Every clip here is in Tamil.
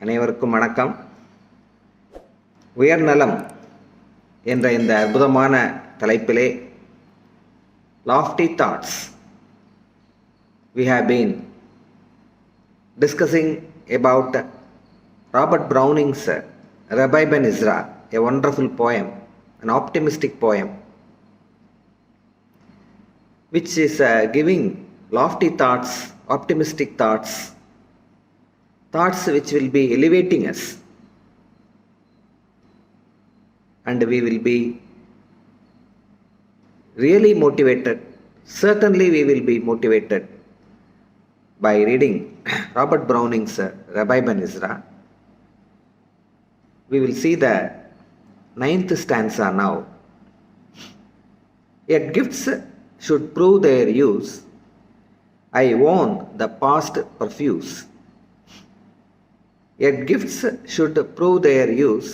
அனைவருக்கும் வணக்கம். உயர்நலம் என்ற இந்த அற்புதமான தலைப்பிலே lofty thoughts we have been discussing about Robert Browning's Rabbi Ben EZRA, a wonderful poem, an optimistic poem, which is giving lofty thoughts, optimistic thoughts which will be elevating us, and we will be really motivated. Certainly we will be motivated by reading Robert Browning's Rabbi Ben EZRA. We will see the 9th stanza now. Yet gifts should prove their use. I own the past profuse. Yet gifts should prove their use.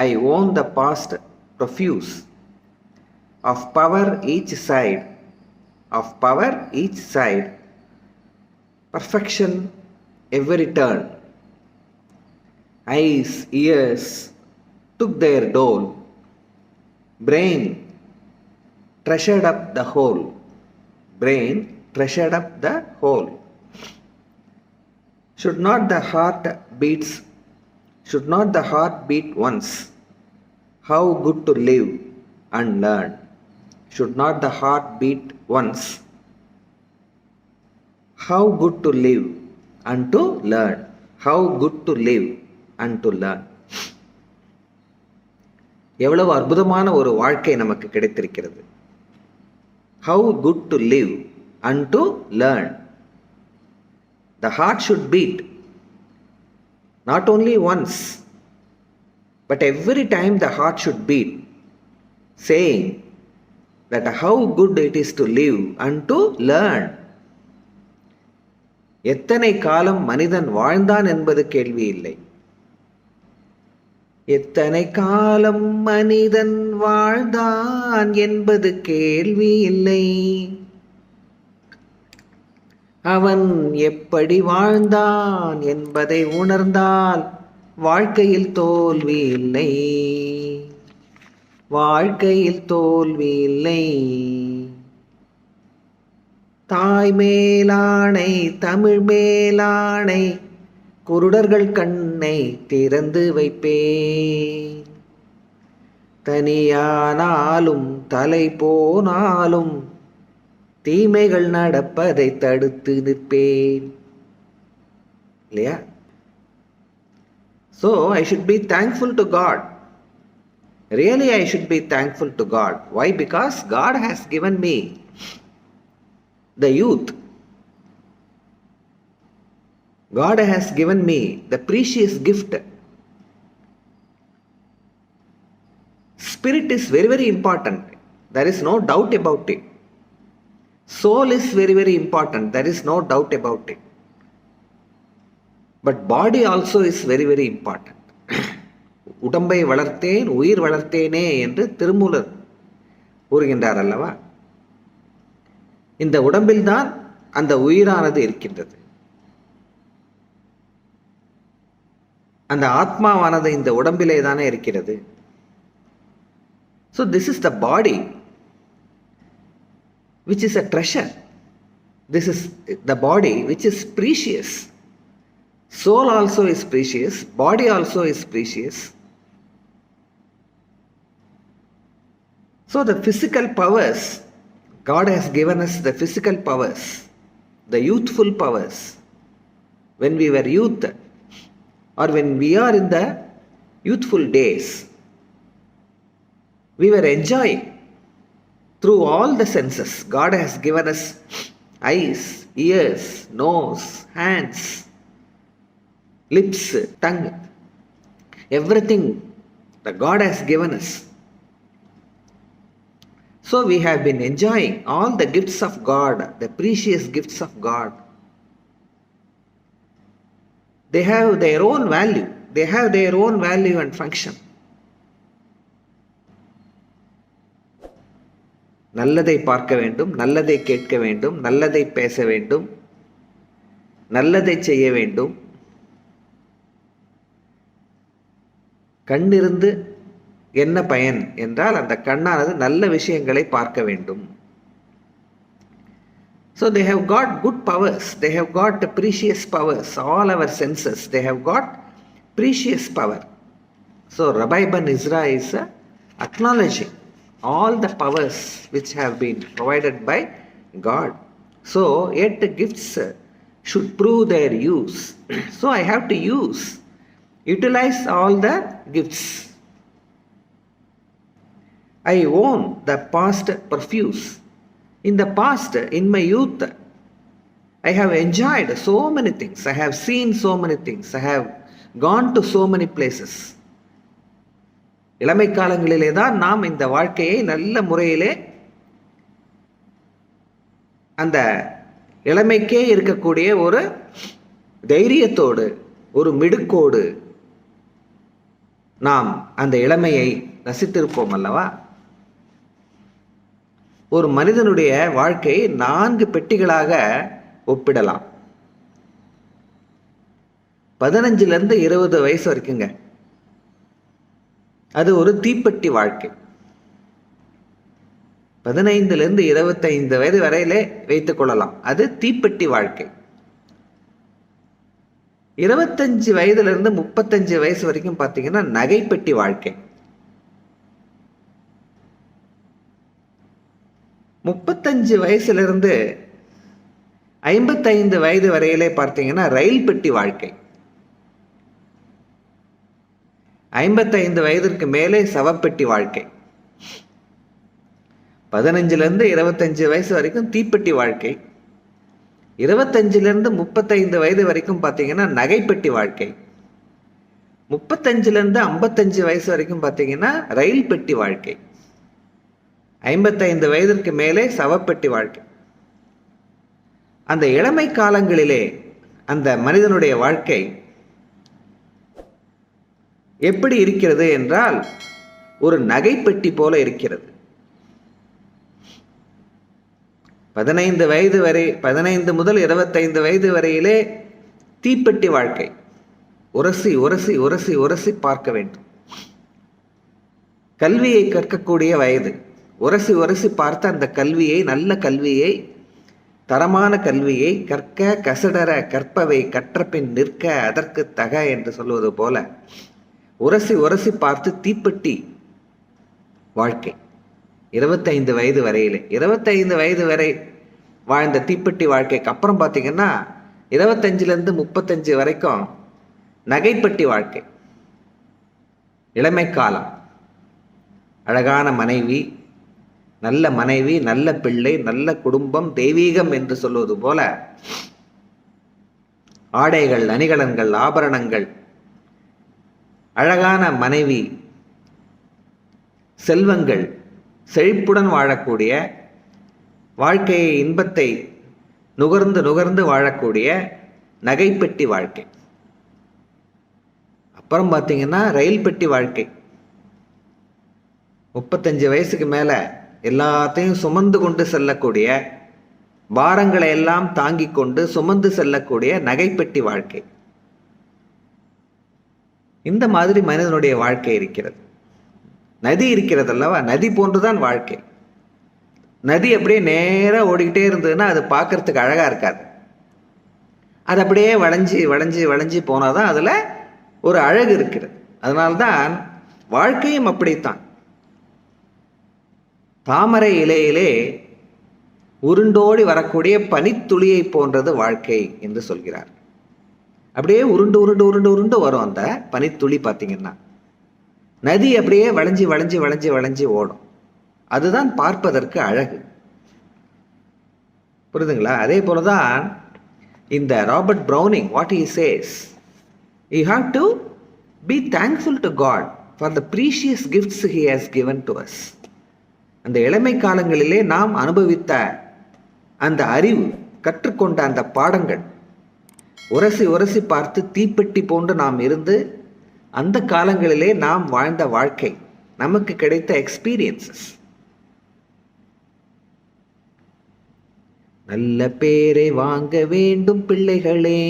I own the past profuse. Of power each side, perfection every turn. Eyes, ears took their dole. Brain treasured up the whole. Should not the heart beat once? How good to live and learn. Should not the heart beat once? How good to live and to learn. How good to live and to learn. எவ்வளவு அற்புதமான ஒரு வாழ்க்கை நமக்கு கிடைத்திருக்கிறது. How good to live and to learn. The heart should beat not only once, but every time the heart should beat, saying that how good it is to live and to learn. எத்தனை காலம் மனிதன் வாழ்ந்தான் என்பது கேள்வி இல்லை. எத்தனை காலம் மனிதன் வாழ்ந்தான் என்பது கேள்வி இல்லை. அவன் எப்படி வாழ்ந்தான் என்பதை உணர்ந்தால் வாழ்க்கையில் தோல்வி இல்லை. தாய் மேலானை, தமிழ் மேலானை, குருடர்கள் கண்ணை திறந்து வைப்பேன். தனியானாலும் தலை போனாலும் தீமைகள் நடப்பதை தடுத்து நிற்பேன். இல்லையா? So I should be thankful to God. Really I should be thankful to God. Why? Because God has given me the youth. God has given me the precious gift. Spirit is very, very important. There is no doubt about it. Soul is very, very important. There is no doubt about it. But body also is very, very important. உடம்பை வளர்த்தேன் உயிர் வளர்த்தேனே என்று திருமூலர் கூறுகின்றார் அல்லவா? இந்த உடம்பில்தான் அந்த உயிரானது இருக்கின்றது. அந்த ஆத்மாவானது இந்த உடம்பிலே தானே இருக்கிறது. So this is the body which is a treasure. This is the body which is precious. Soul also is precious. Body also is precious. So the physical powers, God has given us the physical powers, the youthful powers. When we were youth, or when we are in the youthful days, we were enjoying through all the senses. God has given us eyes, ears, nose, hands, lips, tongue, everything that God has given us. So we have been enjoying all the gifts of God, the precious gifts of God. They have their own value. They have their own value and function. நல்லதை பார்க்க வேண்டும், நல்லதை கேட்க வேண்டும், நல்லதை பேச வேண்டும், நல்லதை செய்ய வேண்டும். கண்ணிருந்து என்ன பயன் என்றால் அந்த கண்ணானது நல்ல விஷயங்களை பார்க்க வேண்டும். So they have got good powers, they have got precious powers, all our senses, they have got precious power. So Rabbi Ben Ezra is acknowledging all the powers which have been provided by God. So yet the gifts should prove their use. So I have to utilize all the gifts. I own the past profuse. In the past, in my youth, I have enjoyed so many things. I have seen so many things. I have gone to so many places. இளமை காலங்களிலே தான் நாம் இந்த வாழ்க்கையை நல்ல முறையிலே அந்த இளமைக்கே இருக்கக்கூடிய ஒரு தைரியத்தோடு ஒரு மிடுக்கோடு நாம் அந்த இளமையை ரசித்திருப்போம் அல்லவா? ஒரு மனிதனுடைய வாழ்க்கை 4 பெட்டிகளாக ஒப்பிடலாம். 15 20 வயசு வரைக்குங்க, அது ஒரு தீப்பெட்டி வாழ்க்கை. 15 25 வயது வரையிலே வைத்துக் கொள்ளலாம், அது தீப்பெட்டி வாழ்க்கை. 25 வயதிலிருந்து 35 வயசு வரைக்கும் பார்த்தீங்கன்னா நகைப்பெட்டி வாழ்க்கை. 35 வயசுலேருந்து 55 வயது வரையிலே பார்த்தீங்கன்னா ரயில் பெட்டி வாழ்க்கை. 55 வயதிற்கு மேலே சவப்பெட்டி வாழ்க்கை. 15 25 வயசு வரைக்கும் தீப்பெட்டி வாழ்க்கை. 25 35 வயது வரைக்கும் பார்த்தீங்கன்னா நகைப்பெட்டி வாழ்க்கை. 35 55 வயசு வரைக்கும் பார்த்தீங்கன்னா ரயில் பெட்டி வாழ்க்கை. 55 வயதிற்கு மேலே சவப்பெட்டி வாழ்க்கை. அந்த இளமை காலங்களிலே அந்த மனிதனுடைய வாழ்க்கை எப்படி இருக்கிறது என்றால் ஒரு நகைப்பெட்டி போல இருக்கிறது. 15 வயது வரை, 15 முதல் 25 வயது வரையிலே தீப்பெட்டி வாழ்க்கை. உரசி உரசி உரசி உரசி பார்க்க வேண்டும். கல்வியை கற்கக்கூடிய வயது. உரசி உரசி பார்த்த அந்த கல்வியை, நல்ல கல்வியை, தரமான கல்வியை கற்க கசடர கற்பவை கற்றபின் நிற்க அதற்கு தக என்று சொல்வது போல உரசி உரசி பார்த்து தீப்பெட்டி வாழ்க்கை 25 வயது வரையிலே. 25 வயது வரை வாழ்ந்த தீப்பெட்டி வாழ்க்கைக்கு அப்புறம் பார்த்தீங்கன்னா 25 35 வரைக்கும் நகைப்பெட்டி வாழ்க்கை. இளமை காலம். அழகான மனைவி, நல்ல பிள்ளை, நல்ல குடும்பம், தெய்வீகம் என்று சொல்வது போல ஆடைகள், அணிகலன்கள், ஆபரணங்கள், அழகான மனைவி, செல்வங்கள், செழிப்புடன் வாழக்கூடிய வாழ்க்கையை, இன்பத்தை நுகர்ந்து நுகர்ந்து வாழக்கூடிய நகைப்பெட்டி வாழ்க்கை. அப்புறம் பார்த்தீங்கன்னா ரயில் பெட்டி வாழ்க்கை. 35 வயசுக்கு மேல எல்லாத்தையும் சுமந்து கொண்டு செல்லக்கூடிய, பாரங்களை எல்லாம் தாங்கிக் கொண்டு சுமந்து செல்லக்கூடிய நகைப்பெட்டி வாழ்க்கை. இந்த மாதிரி மனிதனுடைய வாழ்க்கை இருக்கிறது. நதி இருக்கிறது அல்லவா? நதி போன்றுதான் வாழ்க்கை. நதி அப்படியே நேரா ஓடிக்கிட்டே இருந்ததுன்னா அது பார்க்கறதுக்கு அழகா இருக்காது. அது அப்படியே வளைஞ்சி வளைஞ்சி வளைஞ்சி போனாதான் அதுல ஒரு அழகு இருக்கிறது. அதனால்தான் வாழ்க்கையும் அப்படித்தான். தாமரை இலையிலே உருண்டோடி வரக்கூடிய பனித்துளியை போன்றது வாழ்க்கை என்று சொல்கிறார். அப்படியே உருண்டு உருண்டு உருண்டு உருண்டு வரும் அந்த பனித்துளி. பார்த்தீங்கன்னா நதி அப்படியே வளைஞ்சி வளைஞ்சி வளைஞ்சி வளைஞ்சி ஓடும். அதுதான் பார்ப்பதற்கு அழகு. புரியுதுங்களா? அதே போலதான் இந்த Robert browning, what he says, you have to be thankful to God for the precious gifts he has given to us. அந்த இளமை காலங்களிலே நாம் அனுபவித்த அந்த அறிவு, கற்றுக்கொண்ட அந்த பாடங்கள், உரசி உரசி பார்த்து தீப்பெட்டி போன்று நாம் இருந்து அந்த காலங்களிலே நாம் வாழ்ந்த வாழ்க்கை, நமக்கு கிடைத்த எக்ஸ்பீரியன்சஸ். நல்ல பேரை வாங்க வேண்டும் பிள்ளைகளே,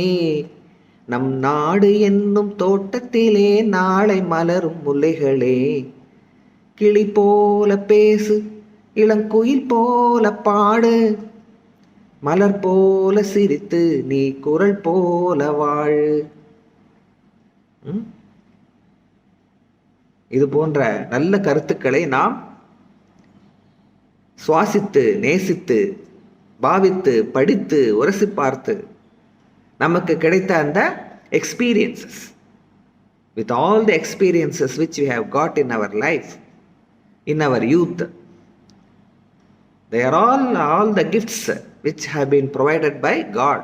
நம் நாடு என்னும் தோட்டத்திலே நாளை மலரும் முல்லைகளே, கிளி போல பேசு, இளங்குயில் போல பாடு, மலர் போல சிரித்து நீ குரல் போல வாழு. இது போன்ற நல்ல கருத்துக்களை நாம் சுவாசித்து, நேசித்து, பாவித்து, படித்து, உரசி பார்த்து நமக்கு கிடைத்த அந்த experiences, with all the experiences which we have got in our life, in our youth, they are all the gifts which have been provided by God.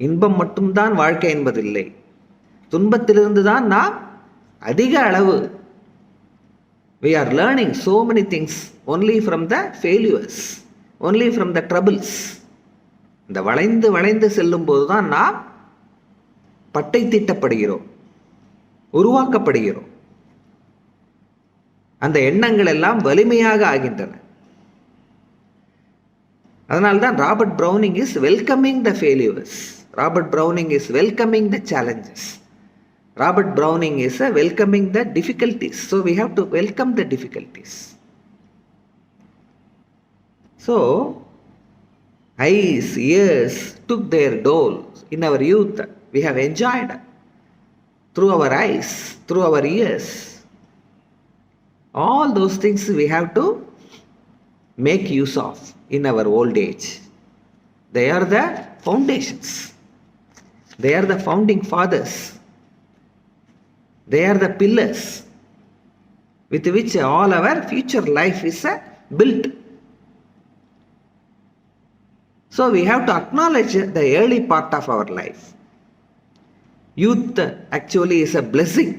இன்பம் மட்டும்தான் வாழ்க்கை என்பதில்லை. துன்பத்திலிருந்து தான் நாம் அதிக அளவு we are learning so many things only from the failures, only from the troubles. இந்த வளைந்து வளைந்து செல்லும் போதுதான் நாம் பட்டை தீட்டப்படுகிறோம், உருவாக்கப்படுகிறோம். அந்த எண்ணங்கள் எல்லாம் வலிமையாக ஆகின்றன. அதனால்தான் Robert browning is welcoming the failures. Robert browning is welcoming the challenges. Robert Browning is welcoming the difficulties. So we have to welcome the difficulties. So, eyes, ears took their dole in our youth. We have enjoyed through our eyes, through our ears. All those things we have to make use of in our old age. They are the foundations. They are the founding fathers. They are the pillars with which all our future life is built. So we have to acknowledge the early part of our life. Youth actually is a blessing.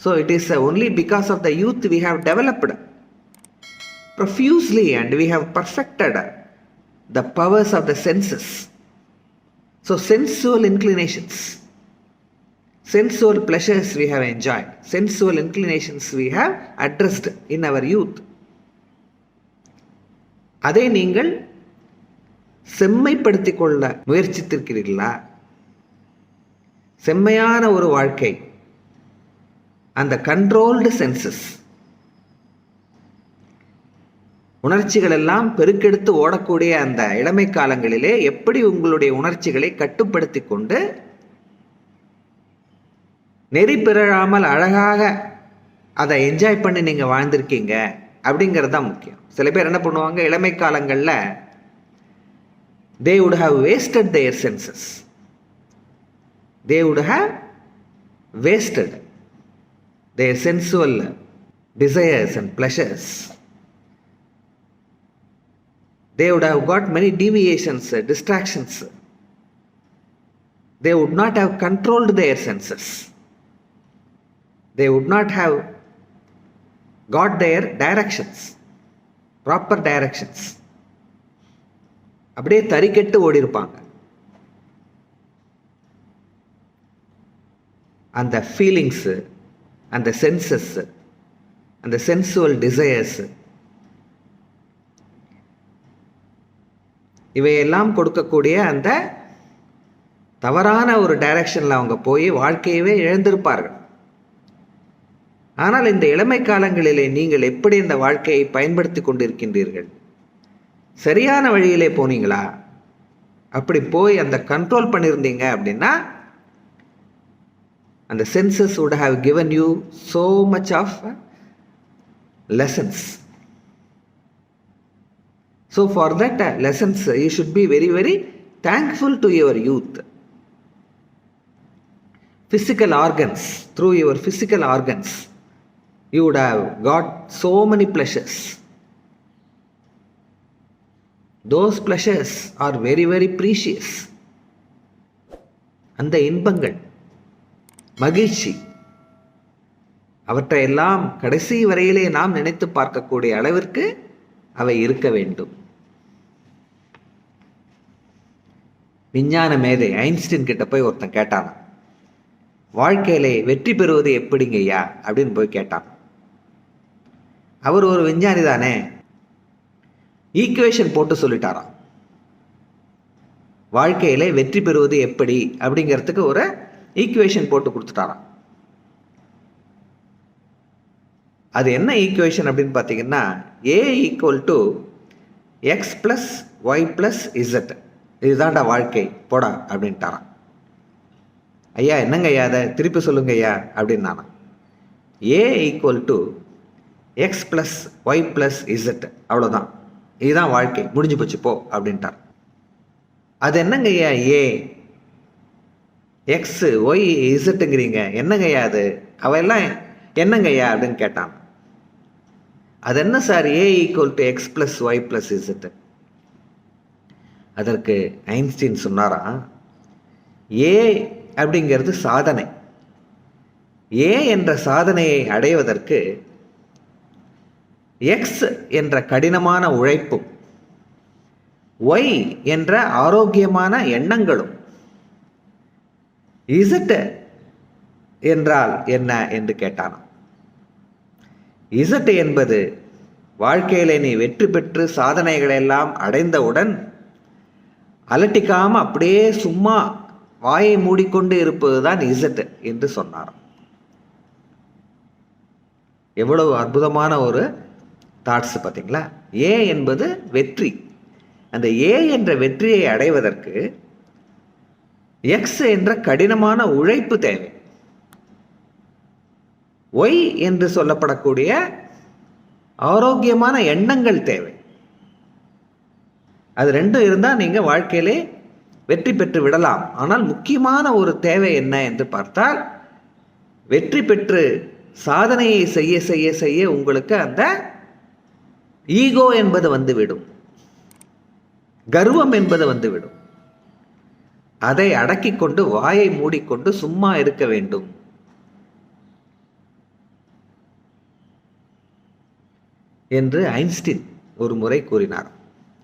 So it is only because of the youth we have developed profusely and we have perfected the powers of the senses. So sensual inclinations, sensual pleasures we have enjoyed, sensual inclinations we have addressed in our youth. அதை நீங்கள் செம்மைப்படுத்திக் கொள்ள முயற்சித்திருக்கிறீர்களா? செம்மையான ஒரு வாழ்க்கை, அந்த கண்ட்ரோல்டு சென்சஸ், உணர்ச்சிகள் எல்லாம் பெருக்கெடுத்து ஓடக்கூடிய அந்த இளமை காலங்களிலே எப்படி உங்களுடைய உணர்ச்சிகளை கட்டுப்படுத்தி கொண்டு நெறி பிறழாமல் அழகாக அதை என்ஜாய் பண்ணி நீங்கள் வாழ்ந்திருக்கீங்க அப்படிங்கிறது தான் முக்கியம். சில பேர் என்ன பண்ணுவாங்க, இளமை காலங்களில் they would have wasted their senses. They would have wasted their sensual desires and pleasures. They would have got many deviations, distractions. They would not have controlled their senses. They would not have got their directions, proper directions. அப்படியே தறிக்கெட்டு ஓடி இருப்பாங்க. அந்த ஃபீலிங்ஸ், அந்த சென்சஸ், அந்த சென்சுவல் டிசையர்ஸ், இவையெல்லாம் கொடுக்கக்கூடிய அந்த தவறான ஒரு டைரக்ஷனில் அவங்க போய் வாழ்க்கையவே இழந்திருப்பார்கள். ஆனால் இந்த இளமை காலங்களிலே நீங்கள் எப்படி இந்த வாழ்க்கையை பயன்படுத்தி கொண்டிருக்கின்றீர்கள்? சரியான வழியிலே போனீங்களா? அப்படி போய் அந்த கண்ட்ரோல் பண்ணியிருந்தீங்க அப்படின்னா அந்த census would have given you so much of lessons. So for that lessons you should be very, very thankful to your youth. Physical organs, through your physical organs you would have got so many pleasures. Those pleasures are very, very precious. அந்த இன்பங்கள், மகிழ்ச்சி, அவற்றையெல்லாம் கடைசி வரையிலே நாம் நினைத்து பார்க்கக்கூடிய அளவிற்கு அவை இருக்க வேண்டும். விஞ்ஞான மேதை ஐன்ஸ்டீன் கிட்ட போய் ஒருத்தன் கேட்டான், வாழ்க்கையிலே வெற்றி பெறுவது எப்படிங்கய்யா அப்படின்னு போய் கேட்டான். அவர் ஒரு விஞ்ஞானி தானே, ஈக்குவேஷன் போட்டு சொல்லிட்டாராம். வாழ்க்கையிலே வெற்றி பெறுவது எப்படி அப்படிங்கிறதுக்கு ஒரு ஈக்குவேஷன் போட்டு கொடுத்துட்டாராம். அது என்ன ஈக்குவேஷன் அப்படின்னு பார்த்தீங்கன்னா, A = X + Y + Z. இதுதான்டா வாழ்க்கை போடா அப்படின்ட்டாரான். ஐயா என்னங்க ஐயா, அதை திருப்பி சொல்லுங்க ஐயா அப்படின்னானா. A = X + Y + Z, அவ்வளோதான், இதுதான் வாழ்க்கை, முடிஞ்சு போச்சு போ அப்படின்ட்டார். அது என்னங்க ஐயா A X Y Zங்கிறீங்க, என்னங்க ஐயா அது, அவையெல்லாம் என்னங்க ஐயா அப்படின்னு கேட்டான். அது என்ன sir A = X + Y + Z? அதற்கு ஐன்ஸ்டீன் சொன்னாராம், A அப்படிங்கிறது சாதனை. A என்ற சாதனையை அடைவதற்கு X என்ற கடினமான உழைப்பும் Y என்ற ஆரோக்கியமான எண்ணங்களும் Z என்றால் என்ன என்று கேட்டானாம். Z என்பது வாழ்க்கையிலே நீ வெற்றி பெற்று சாதனைகளை எல்லாம் அடைந்தவுடன் அலட்டிக்காம அப்படியே சும்மா வாயை மூடிக்கொண்டு இருப்பதுதான் Z என்று சொன்னார். எவ்வளவு அற்புதமான ஒரு தாட்ஸ் பார்த்தீங்களா. A என்பது வெற்றி. அந்த A என்ற வெற்றியை அடைவதற்கு X என்ற கடினமான உழைப்பு தேவை. Y என்று சொல்லப்படக்கூடிய ஆரோக்கியமான எண்ணங்கள் தேவை. அது ரெண்டும் இருந்தால் நீங்கள் வாழ்க்கையிலே வெற்றி பெற்று விடலாம். ஆனால் முக்கியமான ஒரு தேவை என்ன என்று பார்த்தால், வெற்றி பெற்று சாதனையை செய்ய செய்ய செய்ய உங்களுக்கு அந்த ஈகோ என்பது வந்துவிடும், கர்வம் என்பது வந்துவிடும். அதை அடக்கி கொண்டு வாயை மூடிக்கொண்டு சும்மா இருக்க வேண்டும் என்று ஐன்ஸ்டீன் ஒரு முறை கூறினார்.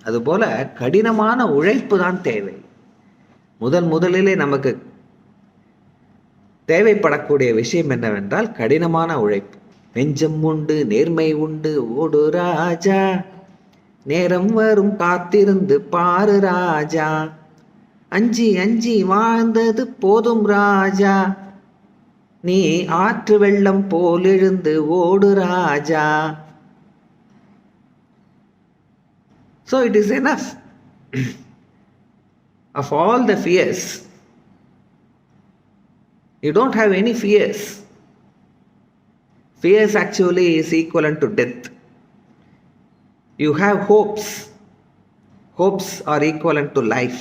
அதுபோல கடினமான உழைப்பு தான் தேவை. முதலிலே நமக்கு தேவைப்படக்கூடிய விஷயம் என்னவென்றால் கடினமான உழைப்பு. நெஞ்சம் உண்டு, நேர்மை உண்டு, ஓடு ராஜா, நேரம் வரும் காத்திருந்து பாரு ராஜா, அஞ்சி அஞ்சி வாழ்ந்தது போதும் ராஜா, நீ ஆற்று வெள்ளம் போல் எழுந்து ஓடு ராஜா. So it is enough of all the fears. You don't have any fears. Fears actually is equivalent to death. You have hopes. Hopes are equivalent to life.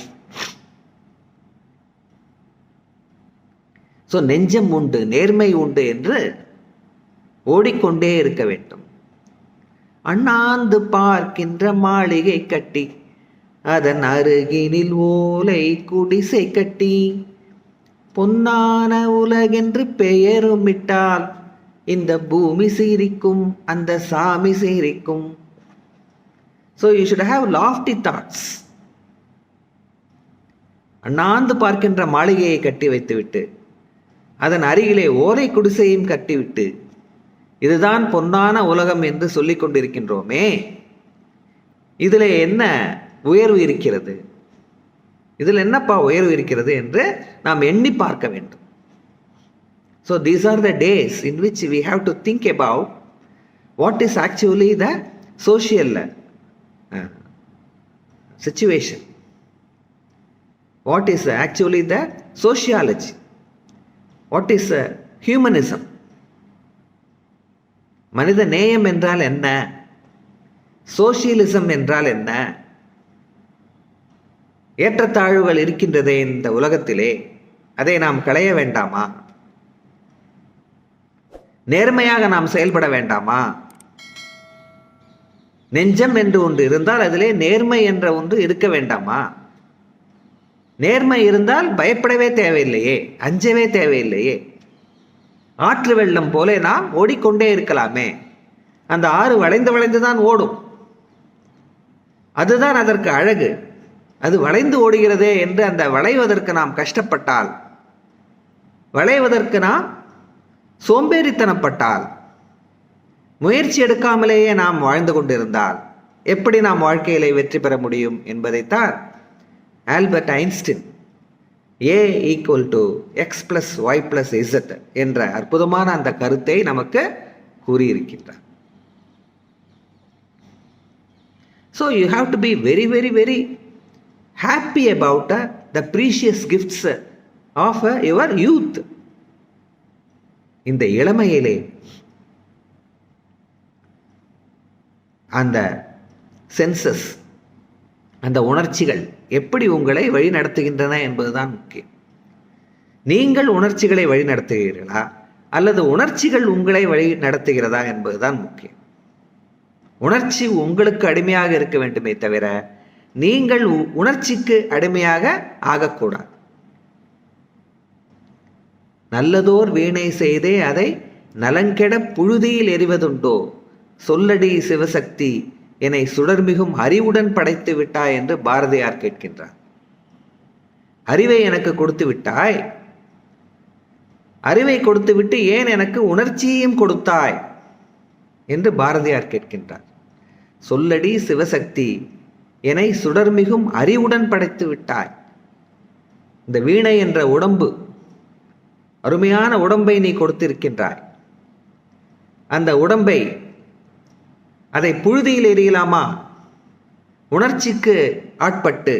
So நெஞ்சம் உண்டு, நேர்மை உண்டு என்று ஓடிக்கொண்டே இருக்க வேண்டும். அண்ணாந்து பார்க்கின்ற மாளிகை கட்டி, அதன் அருகினில் ஓலை குடிசை கட்டி, பொன்னான உலகென்று பெயரும் இட்டால் இந்த பூமி சிரிக்கும், அந்த சாமி சிரிக்கும். So you should have lofty thoughts. அண்ணாந்து பார்க்கின்ற மாளிகையை கட்டி வைத்துவிட்டு அதன் அருகிலே ஓலை குடிசையும் கட்டிவிட்டு இதுதான் பொன்னான உலகம் என்று சொல்லிக் கொண்டிருக்கின்றோமே, இதில் என்ன உயர்வு இருக்கிறது, இதில் என்னப்பா உயர்வு இருக்கிறது என்று நாம் எண்ணி பார்க்க வேண்டும். So these are the days in which we have to think about what is actually the social situation, what is actually the sociology, what is humanism. மனித நேயம் என்றால் என்ன, சோசியலிசம் என்றால் என்ன, ஏற்றத்தாழ்வுகள் இருக்கின்றதே இந்த உலகத்திலே, அதை நாம் களைய வேண்டாமா, நேர்மையாக நாம் செயல்பட வேண்டாமா, நெஞ்சம் என்று ஒன்று இருந்தால் அதிலே நேர்மை என்ற ஒன்று இருக்க வேண்டாமா, நேர்மை இருந்தால் பயப்படவே தேவையில்லையே, அஞ்சவே தேவையில்லையே, ஆற்று வெள்ளம் போல நாம் ஓடிக்கொண்டே இருக்கலாமே. அந்த ஆறு வளைந்து வளைந்து தான் ஓடும், அதுதான் அதற்கு அழகு. அது வளைந்து ஓடுகிறதே என்று அந்த வளைவதற்கு நாம் கஷ்டப்பட்டால், வளைவதற்கு நாம் சோம்பேறித்தனப்பட்டால், முயற்சி எடுக்காமலேயே நாம் வாழ்ந்து கொண்டிருந்தால் எப்படி நாம் வாழ்க்கையிலே வெற்றி பெற முடியும் என்பதைத்தான் Albert Einstein A = x + y + z என்ற அற்புதமான அந்த கருத்தை நமக்கு கூறியிருக்கின்றார். So you have to be very, very, very happy about the precious gifts of your youth. இந்த இளமையிலே அந்த சென்சஸ், அந்த உணர்ச்சிகள் எப்படி உங்களை வழி நடத்துகின்றன என்பதுதான் முக்கியம். நீங்கள் உணர்ச்சிகளை வழி நடத்துகிறீர்களா அல்லது உணர்ச்சிகள் உங்களை வழி நடத்துகிறதா என்பதுதான் முக்கியம். உணர்ச்சி உங்களுக்கு அடிமையாக இருக்க வேண்டுமே தவிர நீங்கள் உணர்ச்சிக்கு அடிமையாக ஆகக்கூடாது. நல்லதோர் வீணை செய்தே அதை நலங்கெட புழுதியில் எறிவதுண்டோ, சொல்லடி சிவசக்தி என்னை சுடர்மிகும் அறிவுடன் படைத்து விட்டாய் என்று பாரதியார் கேட்கின்றார். அறிவை எனக்கு கொடுத்து விட்டாய், அறிவை கொடுத்து விட்டு ஏன் எனக்கு உணர்ச்சியையும் கொடுத்தாய் என்று பாரதியார் கேட்கின்றார். சொல்லடி சிவசக்தி என்னை சுடர்மிகும் அறிவுடன் படைத்து விட்டாய். இந்த வீணை என்ற உடம்பு, அருமையான உடம்பை நீ கொடுத்திருக்கின்றாய். அந்த உடம்பை, அதை புழுதியில் எறியலாமா? உணர்ச்சிக்கு ஆட்பட்டு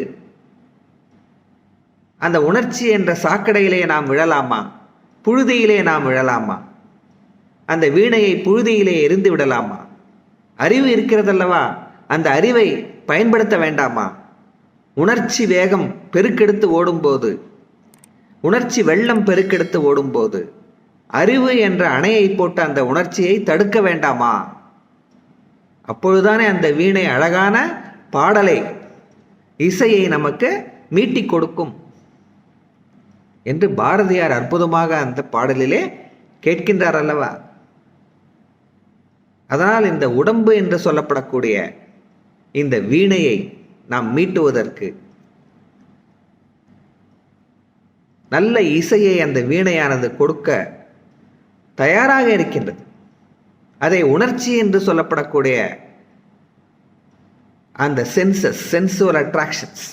அந்த உணர்ச்சி என்ற சாக்கடையிலே நாம் விழலாமா? புழுதியிலே நாம் விழலாமா? அந்த வீணையை புழுதியிலே எரிந்து விடலாமா? அறிவு இருக்கிறதல்லவா, அந்த அறிவை பயன்படுத்த வேண்டாமா? உணர்ச்சி வேகம் பெருக்கெடுத்து ஓடும்போது, உணர்ச்சி வெள்ளம் பெருக்கெடுத்து ஓடும்போது அறிவு என்ற அணையை போட்டு அந்த உணர்ச்சியை தடுக்க வேண்டாமா? அப்பொழுதுதானே அந்த வீணை அழகான பாடலை, இசையை நமக்கு மீட்டிக் கொடுக்கும் என்று பாரதியார் அற்புதமாக அந்த பாடலிலே கேட்கின்றார் அல்லவா. அதனால் இந்த உடம்பு என்று சொல்லப்படக்கூடிய இந்த வீணையை நாம் மீட்டுவதற்கு, நல்ல இசையை அந்த வீணையானது கொடுக்க தயாராக இருக்கின்றது. அதை உணர்ச்சி என்று சொல்லப்படக்கூடிய அந்த senses, sensual attractions,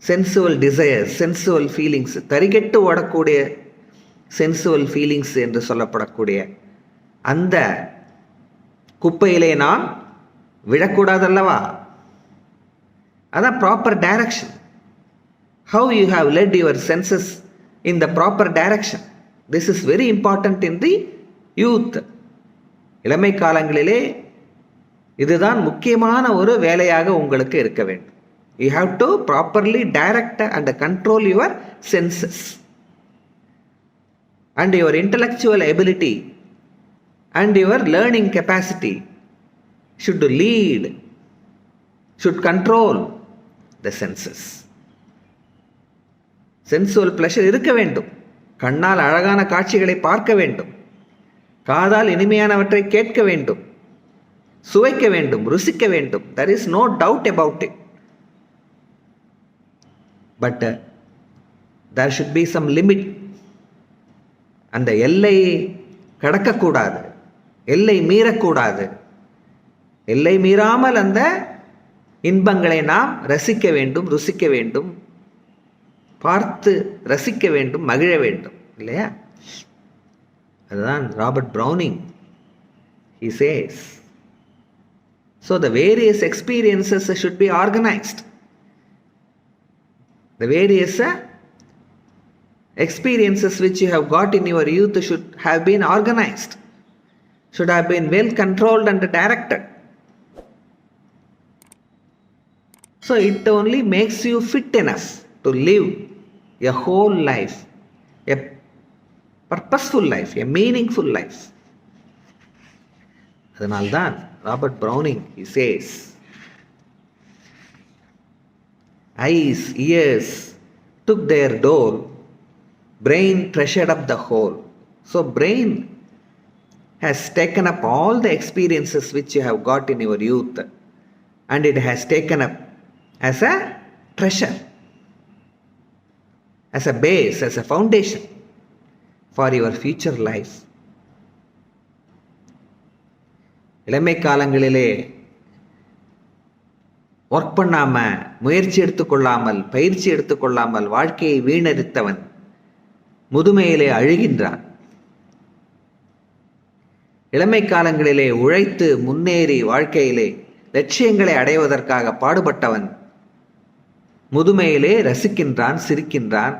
sensual desires, sensual feelings, தரிகெட்டு ஓடக்கூடிய சென்சுவல் ஃபீலிங்ஸ் என்று சொல்லப்படக்கூடிய அந்த குப்பையிலே நாம் விழக்கூடாதல்லவா. அதான் proper direction. How you have led your senses in the proper direction. This is very important in the youth. இளமை காலங்களிலே இதுதான் முக்கியமான ஒரு வேலையாக உங்களுக்கு இருக்க வேண்டும். You have to properly direct and control your senses. And your intellectual ability and your learning capacity should lead, should control the senses. Sensual pleasure இருக்க வேண்டும். கண்ணால் அழகான காட்சிகளை பார்க்க வேண்டும், காதால் இனிமையானவற்றை கேட்க வேண்டும், சுவைக்க வேண்டும், ருசிக்க வேண்டும். There is no doubt about it. But there should be some limit. அந்த எல்லை கடக்கக்கூடாது, எல்லை மீறக்கூடாது. எல்லை மீறாமல் அந்த இன்பங்களை நாம் ரசிக்க வேண்டும், ருசிக்க வேண்டும், பார்த்து ரசிக்க வேண்டும், மகிழ வேண்டும், இல்லையா? அதுதான் Robert browning he says. So the various experiences should be organized. The various experiences which you have got in your youth should have been organized, should have been well controlled and directed. So it only makes you fit enough to live a whole life, a purposeful life, a meaningful life. அதனால்தான் Robert browning he says, eyes, ears took their dole, brain treasured up the whole. So brain has taken up all the experiences which you have got in your youth, and it has taken up as a treasure, as a base, as a foundation for your future life. இளமை காலங்களிலே ஒர்க் பண்ணாம, முயற்சி எடுத்துக்கொள்ளாமல், பயிற்சி எடுத்துக்கொள்ளாமல் வாழ்க்கையை வீணடித்தவன் முதுமையிலே அழுகின்றான். இளமை காலங்களிலே உழைத்து முன்னேறி வாழ்க்கையிலே லட்சியங்களை அடைவதற்காக பாடுபட்டவன் முதுமையிலே ரசிக்கின்றான், சிரிக்கின்றான்,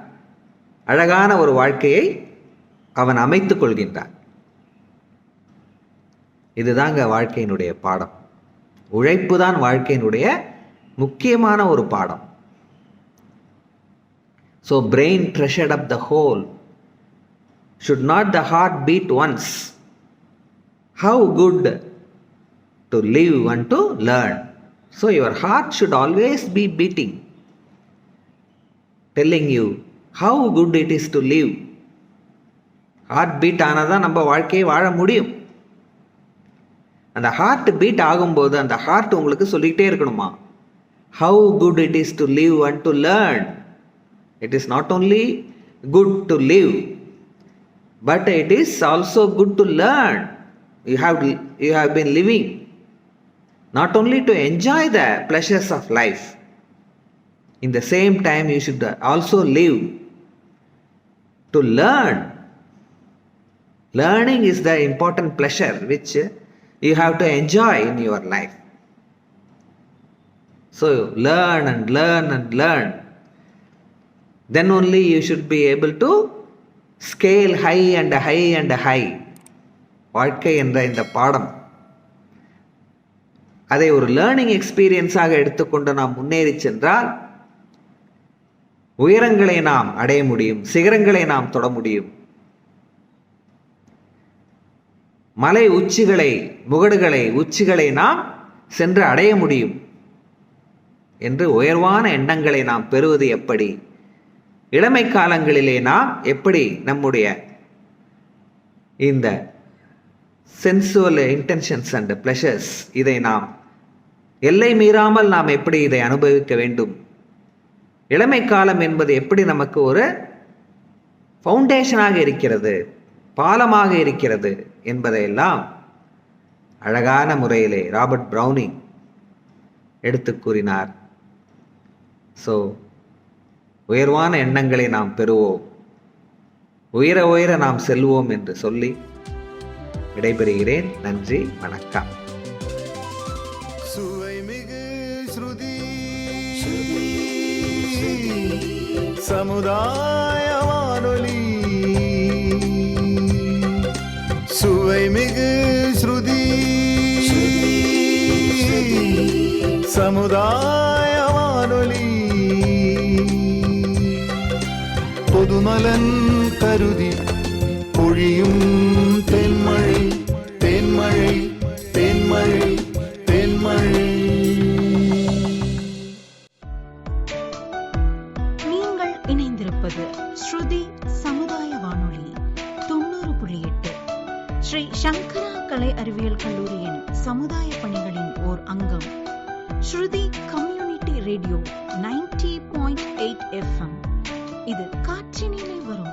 அழகான ஒரு வாழ்க்கையை அவன் அமைத்துக் கொள்கின்றான். இதுதாங்க வாழ்க்கையினுடைய பாடம். உழைப்பு தான் வாழ்க்கையினுடைய முக்கியமான ஒரு பாடம். So brain treasured up the whole. Should not the heart beat once? How good to live and to learn. So your heart should always be beating, telling you how good it is to live. Heartbeat ஆனாதான் நம்ம வாழ்க்கையை வாழ முடியும். அந்த ஹார்ட் பீட் ஆகும்போது அந்த ஹார்ட் உங்களுக்கு சொல்லிக்கிட்டே இருக்கணுமா, how good it is to live and to learn. It is not only good to live, but it is also good to learn. You have been living not only to enjoy the pleasures of life, in the same time you should also live to learn. Learning is the important pleasure which you have to enjoy in your life. So learn and learn and learn. Then only you should be able to scale high and high and high. வாழ்க்கை என்ற இந்த பாடம், அதை ஒரு லேர்னிங் எக்ஸ்பீரியன்ஸாக எடுத்துக்கொண்டு நாம் முன்னேறி சென்றால் உயரங்களை நாம் அடைய முடியும், சிகரங்களை நாம் தொட முடியும். மலை உச்சிகளை, முகடுகளை, உச்சிகளை நாம் சென்று அடைய முடியும் என்று உயர்வான எண்ணங்களை நாம் பெறுவது எப்படி? இளமை காலங்களிலே நாம் எப்படி நம்முடைய இந்த சென்சுவல் இன்டென்ஷன்ஸ் அண்ட் பிளஷர்ஸ், இதை நாம் எல்லை மீறாமல் நாம் எப்படி இதை அனுபவிக்க வேண்டும்? இளமை காலம் என்பது எப்படி நமக்கு ஒரு ஃபவுண்டேஷனாக இருக்கிறது, பாலமாக இருக்கிறது என்பதையெல்லாம் அழகான முறையிலே ராபர்ட் ப்ரௌனிங் எடுத்து கூறினார். ஸோ உயர்வான எண்ணங்களை நாம் பெறுவோம், உயர உயர நாம் செல்வோம் என்று சொல்லி விடைபெறுகிறேன். நன்றி, வணக்கம். சுவைமிகு ஸ்ருதி சமுதாய வானொலி, சுவைமிகு ஸ்ருதி சமுதாய வானொலி, பொதுநலன் கருதி பொழியும் தென்மழை, தென்மழை, தென்மழை, தென்மழை. நீங்கள் இணைந்திருப்பது ஸ்ருதி சமுதாய வானொலி 90.8. ஸ்ரீ சங்கரா கலை அறிவியல் கல்லூரியின் சமுதாய பணிகளின் ஓர் அங்கம். ஸ்ருதி கம்யூனிட்டி ரேடியோ 90.8 FM. இது காற்றினிலே வரும்